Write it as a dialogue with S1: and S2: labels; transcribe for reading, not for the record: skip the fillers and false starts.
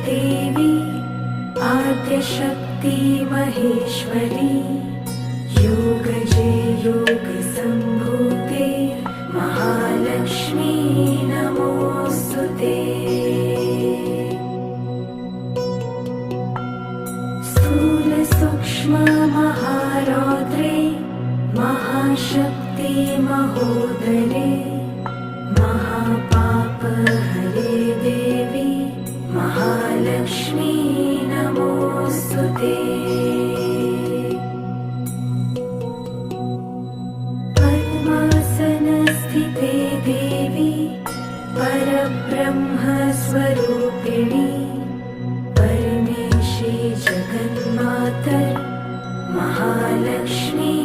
S1: देवी आद्यशक्ति महेश्वरी योगजे योगसम्भूते महालक्ष्मी नमोऽस्तुते। स्थूलसूक्ष्म महारौद्रे महाशक्ति महोदरे महापापहरे देवी महालक्ष्मी नमोऽस्तुते। पद्मासनस्थिते देवी परब्रह्मस्वरूपिणी परमेशी जगन्मातर् महालक्ष्मी